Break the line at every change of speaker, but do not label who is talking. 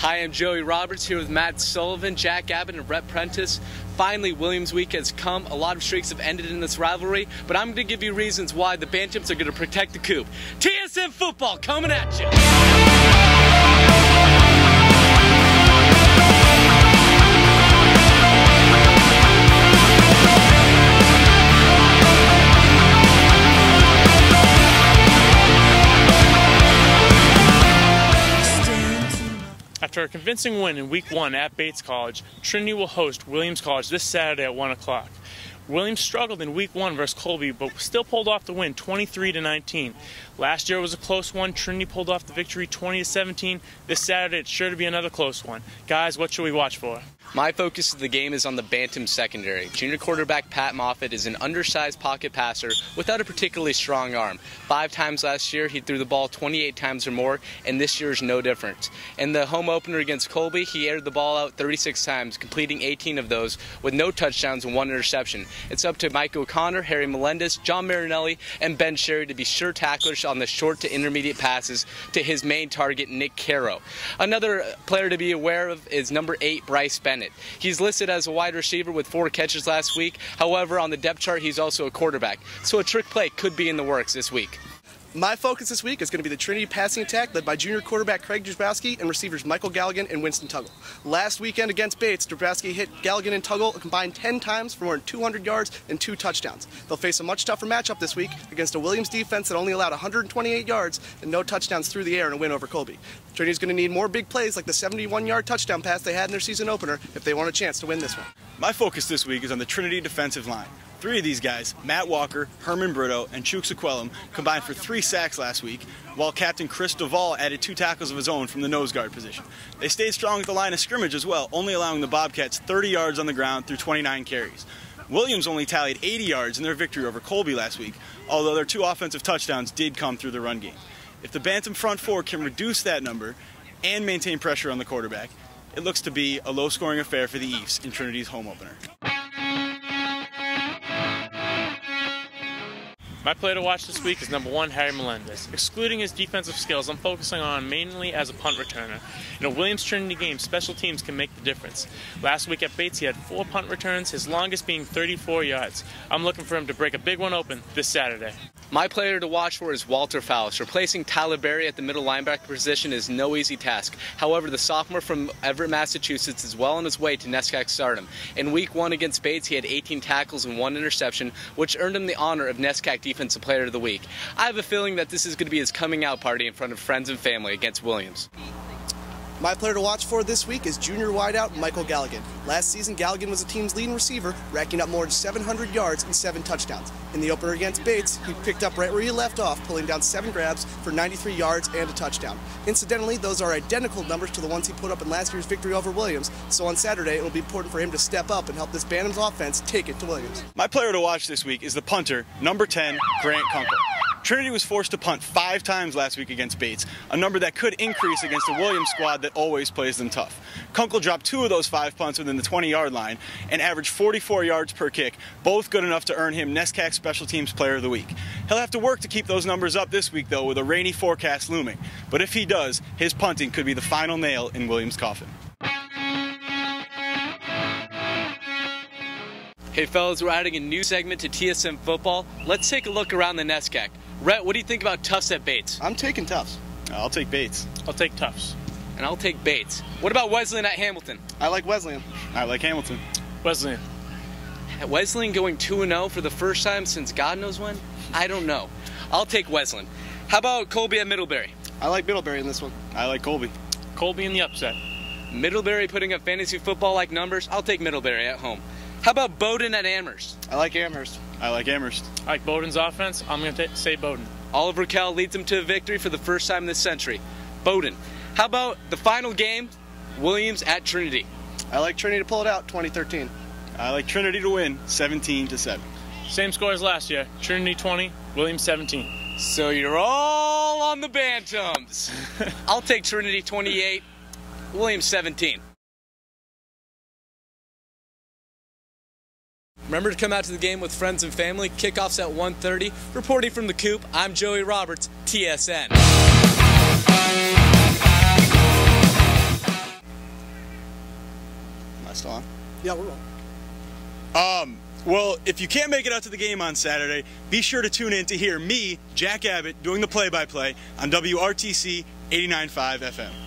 Hi, I'm Joey Roberts here with Matt Sullivan, Jack Abbott, and Brett Prentice. Finally, Williams Week has come. A lot of streaks have ended in this rivalry, but I'm going to give you reasons why the Bantams are going to protect the coop. TSN football coming at you.
After a convincing win in Week 1 at Bates College, Trinity will host Williams College this Saturday at 1 o'clock. Williams struggled in Week 1 versus Colby, but still pulled off the win 23-19. Last year was a close one. Trinity pulled off the victory 20-17. This Saturday it's sure to be another close one. Guys, what should we watch for?
My focus of the game is on the Bantam secondary. Junior quarterback Pat Moffitt is an undersized pocket passer without a particularly strong arm. 5 times last year, he threw the ball 28 times or more, and this year is no different. In the home opener against Colby, he aired the ball out 36 times, completing 18 of those with no touchdowns and 1 interception. It's up to Mike O'Connor, Harry Melendez, John Marinelli, and Ben Sherry to be sure tacklers on the short to intermediate passes to his main target, Nick Caro. Another player to be aware of is number 8, Bryce Bennett. He's listed as a wide receiver with 4 catches last week. However, on the depth chart, he's also a quarterback. So a trick play could be in the works this week.
My focus this week is going to be the Trinity passing attack led by junior quarterback Craig Drabowski and receivers Michael Galligan and Winston Tuggle. Last weekend against Bates, Drabowski hit Galligan and Tuggle a combined 10 times for more than 200 yards and 2 touchdowns. They'll face a much tougher matchup this week against a Williams defense that only allowed 128 yards and no touchdowns through the air in a win over Colby. Trinity's going to need more big plays like the 71-yard touchdown pass they had in their season opener if they want a chance to win this one.
My focus this week is on the Trinity defensive line. 3 of these guys, Matt Walker, Herman Brito, and Chuk Sequellum, combined for 3 sacks last week, while Captain Chris Duvall added 2 tackles of his own from the nose guard position. They stayed strong at the line of scrimmage as well, only allowing the Bobcats 30 yards on the ground through 29 carries. Williams only tallied 80 yards in their victory over Colby last week, although their 2 offensive touchdowns did come through the run game. If the Bantam front 4 can reduce that number and maintain pressure on the quarterback, it looks to be a low-scoring affair for the Ephs in Trinity's home opener.
My player to watch this week is number 1, Harry Melendez. Excluding his defensive skills, I'm focusing on him mainly as a punt returner. In a Williams-Trinity game, special teams can make the difference. Last week at Bates, he had 4 punt returns, his longest being 34 yards. I'm looking for him to break a big one open this Saturday.
My player to watch for is Walter Fowles. Replacing Tyler Berry at the middle linebacker position is no easy task. However, the sophomore from Everett, Massachusetts is well on his way to NESCAC stardom. In Week 1 against Bates, he had 18 tackles and 1 interception, which earned him the honor of NESCAC Defensive Player of the Week. I have a feeling that this is going to be his coming out party in front of friends and family against Williams.
My player to watch for this week is junior wideout Michael Galligan. Last season, Galligan was the team's leading receiver, racking up more than 700 yards and 7 touchdowns. In the opener against Bates, he picked up right where he left off, pulling down 7 grabs for 93 yards and a touchdown. Incidentally, those are identical numbers to the ones he put up in last year's victory over Williams, so on Saturday it will be important for him to step up and help this Bantams offense take it to Williams.
My player to watch this week is the punter, number 10, Grant Kunkel. Trinity was forced to punt 5 times last week against Bates, a number that could increase against a Williams squad that always plays them tough. Kunkel dropped 2 of those 5 punts within the 20-yard line and averaged 44 yards per kick, both good enough to earn him NESCAC Special Teams Player of the Week. He'll have to work to keep those numbers up this week, though, with a rainy forecast looming. But if he does, his punting could be the final nail in Williams' coffin.
Hey fellas, we're adding a new segment to TSN football. Let's take a look around the NESCAC. Rhett, what do you think about Tufts at Bates?
I'm taking Tufts.
I'll take Bates.
I'll take Tufts.
And I'll take Bates. What about Wesleyan at Hamilton?
I like Wesleyan.
I like Hamilton.
Wesleyan.
Wesleyan going 2-0 for the first time since God knows when? I don't know. I'll take Wesleyan. How about Colby at Middlebury?
I like Middlebury in this one.
I like Colby.
Colby in the upset.
Middlebury putting up fantasy football-like numbers? I'll take Middlebury at home. How about Bowdoin at Amherst?
I like Amherst.
I like Amherst.
I like Bowdoin's offense. I'm going to say Bowdoin.
Oliver Kell leads them to a victory for the first time this century. Bowdoin. How about the final game, Williams at Trinity?
I like Trinity to pull it out, 2013.
I like Trinity to win, 17-7.
Same score as last year. Trinity 20, Williams 17.
So you're all on the Bantams. I'll take Trinity 28, Williams 17. Remember to come out to the game with friends and family. Kickoff's at 1:30. Reporting from the Coop, I'm Joey Roberts, TSN.
Still on?
Yeah, we're on.
Well, if you can't make it out to the game on Saturday, be sure to tune in to hear me, Jack Abbott, doing the play-by-play on WRTC 89.5 FM.